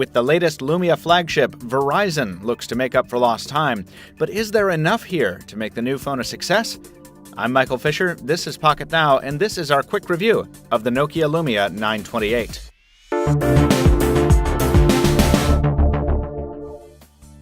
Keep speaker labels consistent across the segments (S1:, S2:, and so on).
S1: With the latest Lumia flagship, Verizon looks to make up for lost time. But is there enough here to make the new phone a success? I'm Michael Fisher, this is Pocket Now, and this is our quick review of the Nokia Lumia 928.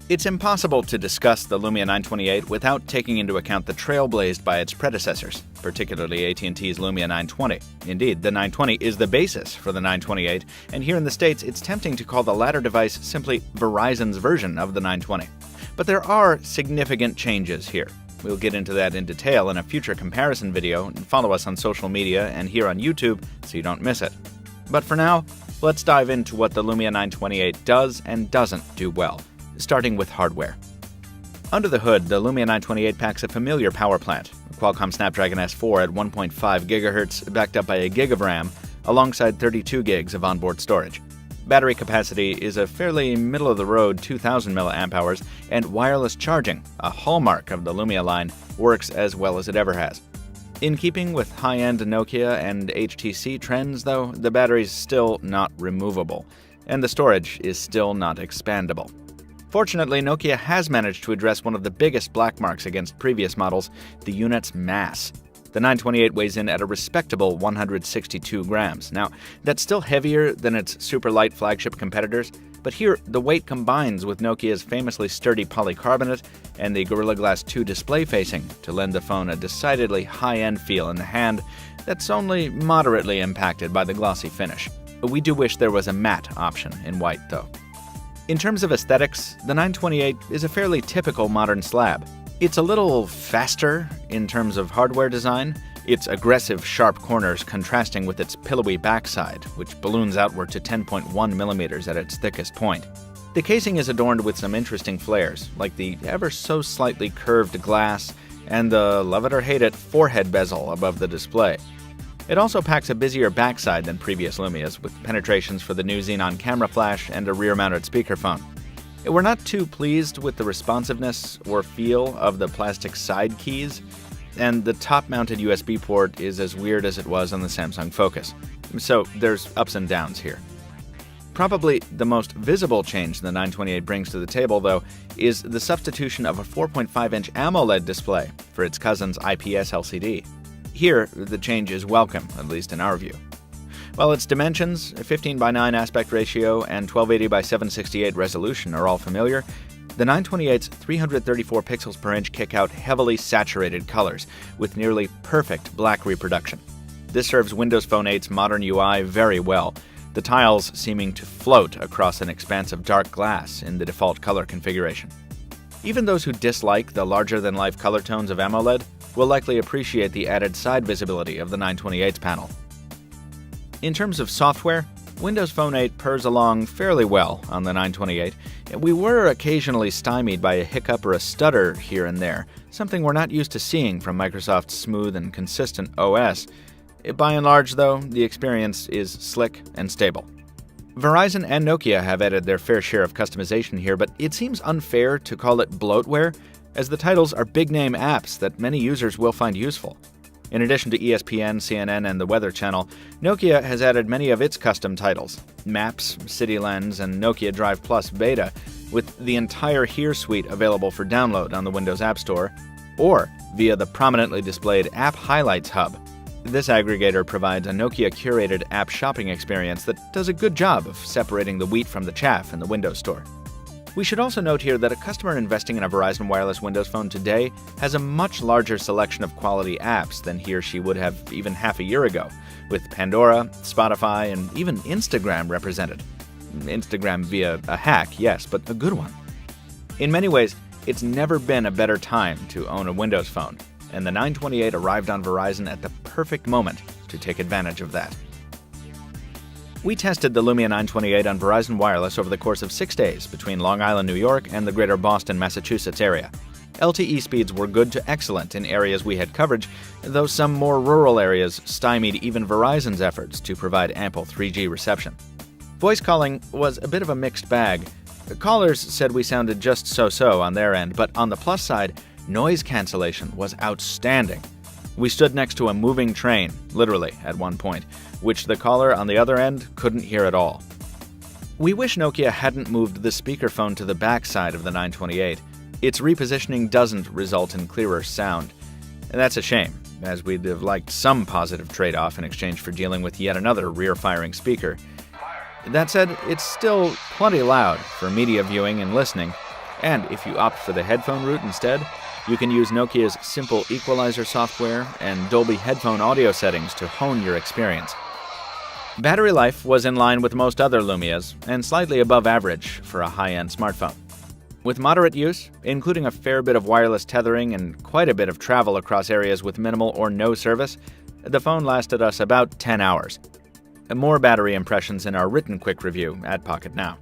S1: It's impossible to discuss the Lumia 928 without taking into account the trail blazed by its predecessors, particularly AT&T's Lumia 920. Indeed, the 920 is the basis for the 928, and here in the States, it's tempting to call the latter device simply Verizon's version of the 920. But there are significant changes here. We'll get into that in detail in a future comparison video, and follow us on social media and here on YouTube so you don't miss it. But for now, let's dive into what the Lumia 928 does and doesn't do well, starting with hardware. Under the hood, the Lumia 928 packs a familiar power plant, a Qualcomm Snapdragon S4 at 1.5 GHz backed up by a gig of RAM, alongside 32 gigs of onboard storage. Battery capacity is a fairly middle-of-the-road 2,000 mAh, and wireless charging, a hallmark of the Lumia line, works as well as it ever has. In keeping with high-end Nokia and HTC trends, though, the battery's still not removable, and the storage is still not expandable. Fortunately, Nokia has managed to address one of the biggest black marks against previous models, the unit's mass. The 928 weighs in at a respectable 162 grams. Now, that's still heavier than its super light flagship competitors, but here the weight combines with Nokia's famously sturdy polycarbonate and the Gorilla Glass 2 display facing to lend the phone a decidedly high-end feel in the hand that's only moderately impacted by the glossy finish. We do wish there was a matte option in white, though. In terms of aesthetics, the 928 is a fairly typical modern slab. It's a little faster in terms of hardware design, its aggressive sharp corners contrasting with its pillowy backside, which balloons outward to 10.1 millimeters at its thickest point. The casing is adorned with some interesting flares, like the ever so slightly curved glass and the love it or hate it forehead bezel above the display. It also packs a busier backside than previous Lumias, with penetrations for the new Xenon camera flash and a rear-mounted speakerphone. We're not too pleased with the responsiveness or feel of the plastic side keys, and the top-mounted USB port is as weird as it was on the Samsung Focus. So there's ups and downs here. Probably the most visible change the 928 brings to the table, though, is the substitution of a 4.5-inch AMOLED display for its cousin's IPS LCD. Here, the change is welcome, at least in our view. While its dimensions, 15:9 aspect ratio and 1280x768 resolution are all familiar, the 928's 334 pixels per inch kick out heavily saturated colors with nearly perfect black reproduction. This serves Windows Phone 8's modern UI very well, the tiles seeming to float across an expanse of dark glass in the default color configuration. Even those who dislike the larger-than-life color tones of AMOLED will likely appreciate the added side visibility of the 928's panel. In terms of software, Windows Phone 8 purrs along fairly well on the 928. We were occasionally stymied by a hiccup or a stutter here and there, something we're not used to seeing from Microsoft's smooth and consistent OS. By and large, though, the experience is slick and stable. Verizon and Nokia have added their fair share of customization here, but it seems unfair to call it bloatware, as the titles are big-name apps that many users will find useful. In addition to ESPN, CNN, and the Weather Channel, Nokia has added many of its custom titles, Maps, City Lens, and Nokia Drive Plus Beta, with the entire Here suite available for download on the Windows App Store, or via the prominently displayed App Highlights Hub. This aggregator provides a Nokia-curated app shopping experience that does a good job of separating the wheat from the chaff in the Windows Store. We should also note here that a customer investing in a Verizon Wireless Windows Phone today has a much larger selection of quality apps than he or she would have even half a year ago, with Pandora, Spotify, and even Instagram represented. Instagram via a hack, yes, but a good one. In many ways, it's never been a better time to own a Windows Phone, and the 928 arrived on Verizon at the perfect moment to take advantage of that. We tested the Lumia 928 on Verizon Wireless over the course of 6 days between Long Island, New York, and the greater Boston, Massachusetts area. LTE speeds were good to excellent in areas we had coverage, though some more rural areas stymied even Verizon's efforts to provide ample 3G reception. Voice calling was a bit of a mixed bag. Callers said we sounded just so-so on their end, but on the plus side, noise cancellation was outstanding. We stood next to a moving train, literally, at one point, which the caller on the other end couldn't hear at all. We wish Nokia hadn't moved the speakerphone to the back side of the 928. Its repositioning doesn't result in clearer sound. And that's a shame, as we'd have liked some positive trade-off in exchange for dealing with yet another rear-firing speaker. That said, it's still plenty loud for media viewing and listening, and if you opt for the headphone route instead, you can use Nokia's simple equalizer software and Dolby headphone audio settings to hone your experience. Battery life was in line with most other Lumias, and slightly above average for a high-end smartphone. With moderate use, including a fair bit of wireless tethering and quite a bit of travel across areas with minimal or no service, the phone lasted us about 10 hours. More battery impressions in our written quick review at Pocket Now.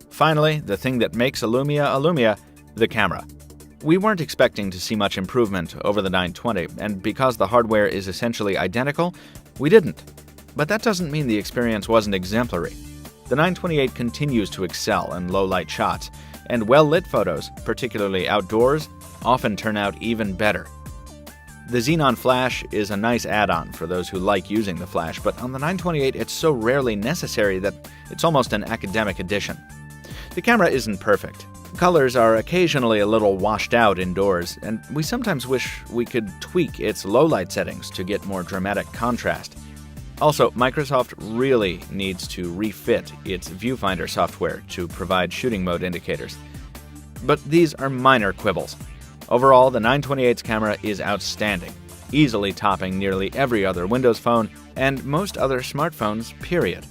S1: Finally, the thing that makes a Lumia, the camera. We weren't expecting to see much improvement over the 920, and because the hardware is essentially identical, we didn't. But that doesn't mean the experience wasn't exemplary. The 928 continues to excel in low-light shots, and well-lit photos, particularly outdoors, often turn out even better. The Xenon Flash is a nice add-on for those who like using the flash, but on the 928 it's so rarely necessary that it's almost an academic addition. The camera isn't perfect. Colors are occasionally a little washed out indoors, and we sometimes wish we could tweak its low-light settings to get more dramatic contrast. Also, Microsoft really needs to refit its viewfinder software to provide shooting mode indicators. But these are minor quibbles. Overall, the 928's camera is outstanding, easily topping nearly every other Windows phone and most other smartphones, period.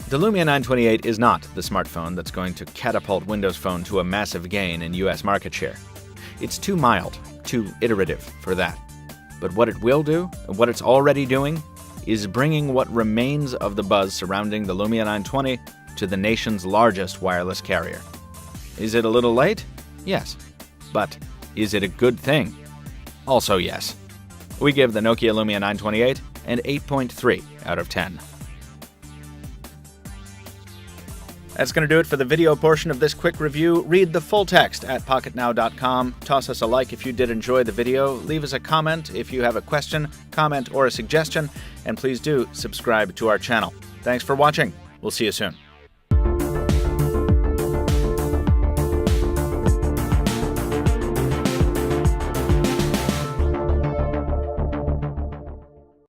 S1: The Lumia 928 is not the smartphone that's going to catapult Windows Phone to a massive gain in US market share. It's too mild, too iterative for that. But what it will do, and what it's already doing, is bringing what remains of the buzz surrounding the Lumia 920 to the nation's largest wireless carrier. Is it a little late? Yes. But is it a good thing? Also yes. We give the Nokia Lumia 928 an 8.3 out of 10. That's going to do it for the video portion of this quick review. Read the full text at pocketnow.com. Toss us a like if you did enjoy the video. Leave us a comment if you have a question, comment, or a suggestion. And please do subscribe to our channel. Thanks for watching. We'll see you soon.